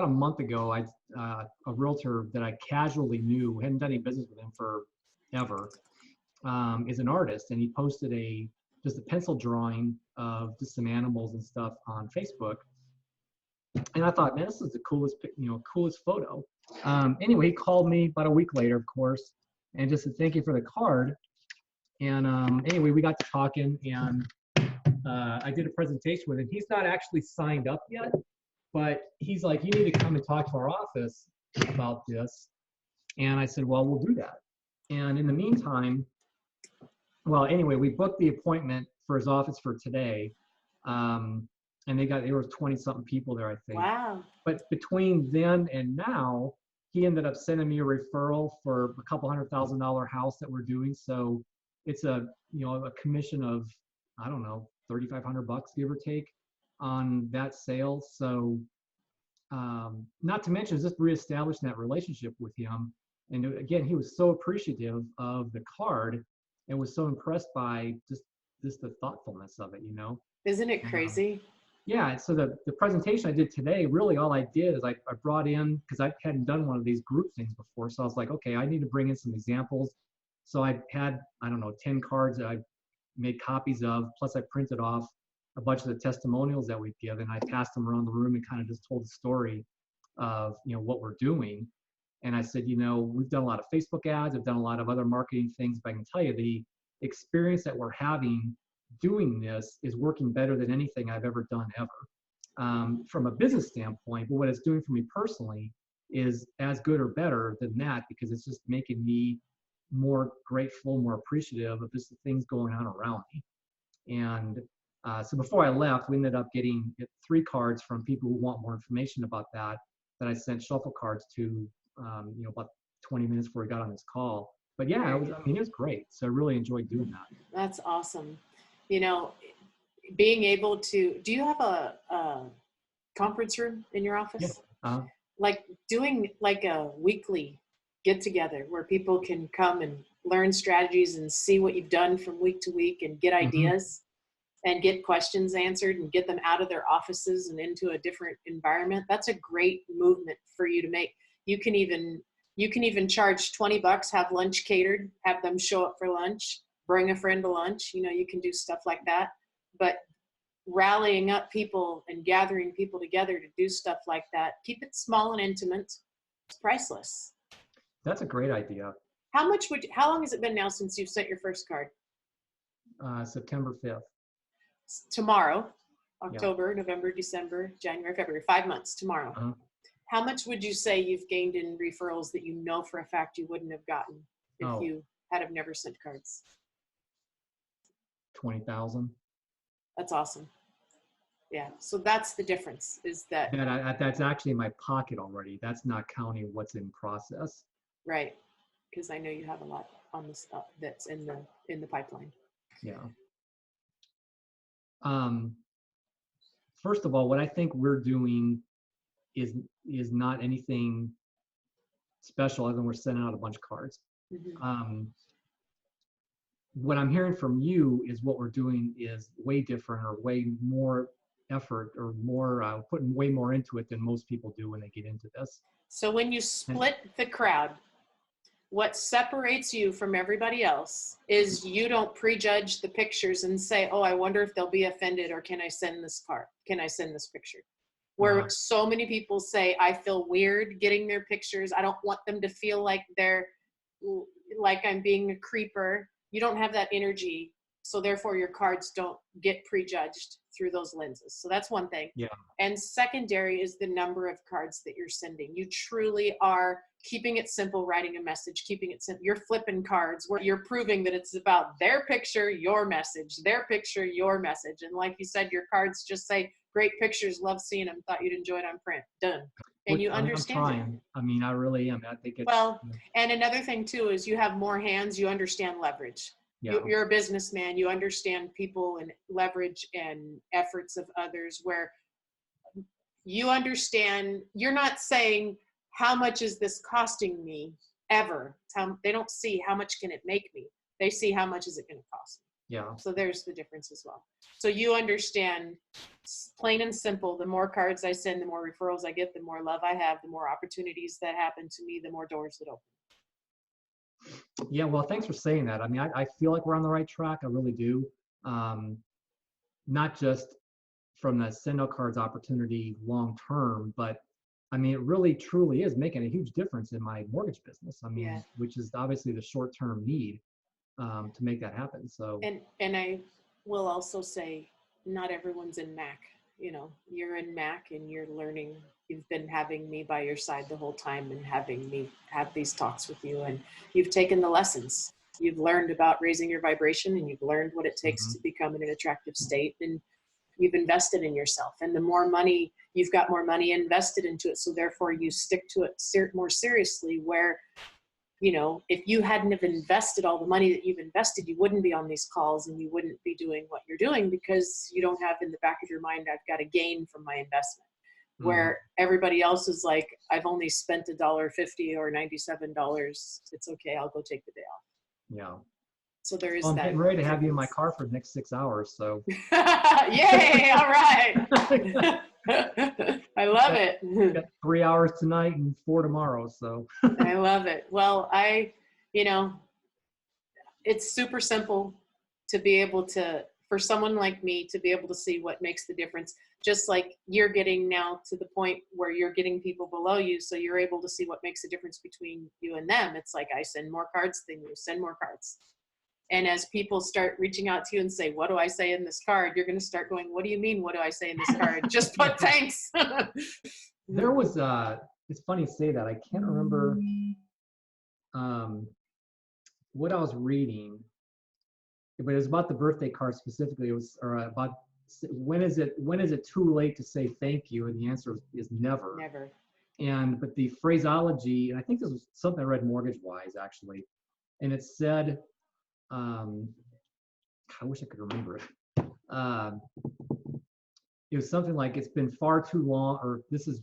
about a month ago, a realtor that I casually knew, hadn't done any business with him forever, is an artist, and he posted just a pencil drawing of just some animals and stuff on Facebook. And I thought, man, this is the coolest photo. Anyway, he called me about a week later, of course, and just said, thank you for the card. And anyway, we got to talking, and I did a presentation with him. He's not actually signed up yet, but he's like, you need to come and talk to our office about this. And I said, well, we'll do that. And in the meantime, well, anyway, we booked the appointment for his office for today. And there were 20-something people there, I think. Wow. But between then and now, he ended up sending me a referral for a couple $100,000 house that we're doing. So it's a commission of, I don't know, $3,500 give or take on that sale. So not to mention just reestablishing that relationship with him. And again, he was so appreciative of the card and was so impressed by just the thoughtfulness of it, Isn't it crazy? Yeah, so the presentation I did today, really all I did is I brought in, because I hadn't done one of these group things before, so I was like, okay, I need to bring in some examples. So I had, 10 cards that I made copies of, plus I printed off a bunch of the testimonials that we've given. I passed them around the room and kind of just told the story of, what we're doing. And I said, we've done a lot of Facebook ads, I've done a lot of other marketing things, but I can tell you the experience that we're having doing this is working better than anything I've ever done ever. From a business standpoint, but what it's doing for me personally is as good or better than that, because it's just making me more grateful, more appreciative of just the things going on around me. And so before I left, we ended up getting 3 cards from people who want more information about that I sent shuffle cards to, about 20 minutes before we got on this call. But yeah, it was great. So I really enjoyed doing that. That's awesome. Being able to, do you have a conference room in your office? Yeah. Like doing like a weekly get together where people can come and learn strategies and see what you've done from week to week and get ideas and get questions answered and get them out of their offices and into a different environment. That's a great movement for you to make. You can even charge $20, have lunch catered, have them show up for lunch, bring a friend to lunch. You can do stuff like that. But rallying up people and gathering people together to do stuff like that, keep it small and intimate. It's priceless. That's a great idea. How long has it been now since you've sent your first card? September 5th. Tomorrow, October, November, December, January, February, 5 months tomorrow. How much would you say you've gained in referrals that you know for a fact you wouldn't have gotten if you had have never sent cards? 20,000. That's awesome. Yeah. So that's the difference, is that that's actually in my pocket already. That's not counting what's in process. Right. Because I know you have a lot on the stuff that's in the pipeline. Yeah. First of all, what I think we're doing is not anything special other than we're sending out a bunch of cards. What I'm hearing from you is what we're doing is way different, or way more effort, or more putting way more into it than most people do when they get into this. So when you split the crowd, what separates you from everybody else is you don't prejudge the pictures and say, oh, I wonder if they'll be offended, or can I send this card? Can I send this picture? Where so many people say, I feel weird getting their pictures. I don't want them to feel like I'm being a creeper. You don't have that energy. So therefore your cards don't get prejudged through those lenses. So that's one thing. Yeah. And secondary is the number of cards that you're sending. You truly are keeping it simple, writing a message, keeping it simple. You're flipping cards where you're proving that it's about their picture, your message, their picture, your message. And like you said, your cards just say, great pictures, love seeing them, thought you'd enjoy it on print, done. And you understand. I'm trying. I mean, I really am. I think it's... Well, and another thing too is you have more hands, you understand leverage. Yeah. You're a businessman, you understand people and leverage and efforts of others, where you understand, you're not saying, how much is this costing me ever? They don't see how much can it make me. They see how much is it going to cost Yeah. So there's the difference as well. So you understand, plain and simple, the more cards I send, the more referrals I get, the more love I have, the more opportunities that happen to me, the more doors that open. Yeah, well, thanks for saying that. I mean, I feel like we're on the right track. I really do. Not just from the send no cards opportunity long term, but I mean, it really truly is making a huge difference in my mortgage business. I mean, Yeah. which is obviously the short term need to make that happen. So, And I will also say, not everyone's in Mac. You know, you're in Mac and you're learning. You've been having me by your side the whole time and having me have these talks with you, and you've taken the lessons. You've learned about raising your vibration, and you've learned what it takes to become in an attractive state, and you've invested in yourself. And the more money, you've got more money invested into it, so therefore you stick to it more seriously, where, you know, if you hadn't have invested all the money that you've invested, you wouldn't be on these calls and you wouldn't be doing what you're doing, because you don't have in the back of your mind, I've got to gain from my investment. Where everybody else is like, I've only spent $1.50 or $97. It's okay. I'll go take the day off. yeah. So there is Well, I'm that. getting ready to have you in my car for the next 6 hours. So, Yay. All right. I love it. got 3 hours tonight and 4 tomorrow. So, I love it. Well, you know, it's super simple to be able to, for someone like me to be able to see what makes the difference, just like you're getting now to the point where you're getting people below you. So you're able to see what makes the difference between you and them. It's like, I send more cards than you, send more cards. And as people start reaching out to you and say, what do I say in this card? You're going to start going, what do you mean? What do I say in this card? Just put thanks. there was, it's funny to say that. I can't remember what I was reading, but it was about the birthday card specifically. It was about when is it too late to say thank you? And the answer is never. Never. But the phraseology, and I think this was something I read Mortgage Wise actually, and it said, I wish I could remember it. It was something like, it's been far too long, or this is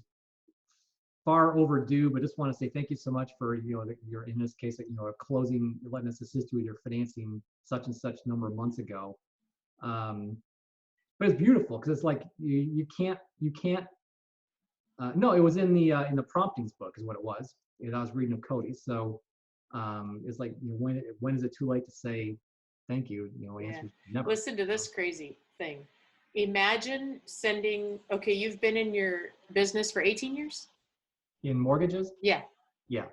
far overdue, but just want to say thank you so much for, you know, your, in this case, you know, a closing, letting us assist you with your financing such and such number of months ago. But it's beautiful because it's like you can't. No, it was in the promptings book is what it was. And I was reading of Cody's. So it's like, you know, when is it too late to say thank you? You know, answer never. Listen to this crazy thing. Imagine sending. Okay, you've been in your business for 18 years. In mortgages? Yeah. Yeah.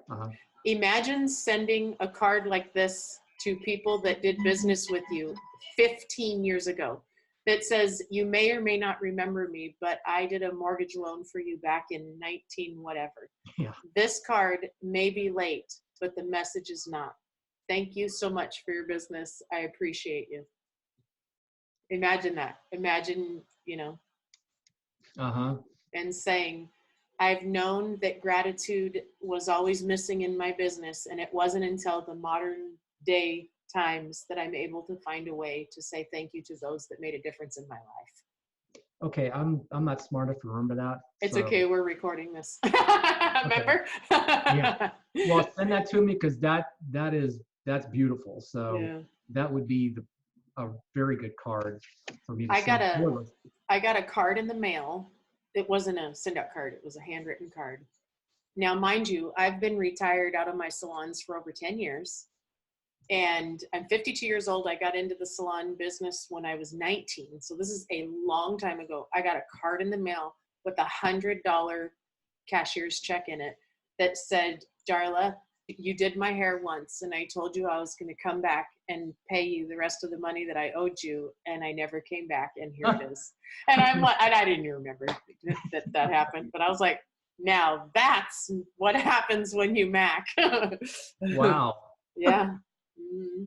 Imagine sending a card like this to people that did business with you 15 years ago that says, you may or may not remember me, but I did a mortgage loan for you back in 19 whatever. Yeah. This card may be late, but the message is not. Thank you so much for your business. I appreciate you. Imagine that. Imagine, you know, and saying, I've known that gratitude was always missing in my business, and it wasn't until the modern day times that I'm able to find a way to say thank you to those that made a difference in my life. Okay, I'm not smart enough to remember that. It's so. Okay, we're recording this. Remember? Yeah. Well, send that to me, because that's beautiful. So yeah. That would be a very good card for me to I send. got a card in the mail. It wasn't a send out card. It was a handwritten card. Now, mind you, I've been retired out of my salons for over 10 years. And I'm 52 years old. I got into the salon business when I was 19. So this is a long time ago. I got a card in the mail with $100 cashier's check in it that said, Darla, you did my hair once, and I told you I was going to come back and pay you the rest of the money that I owed you, and I never came back, and here it is. And I'm like, and I didn't even remember that happened, but I was like, now that's what happens when you Mac. Wow. Yeah. Mm-hmm.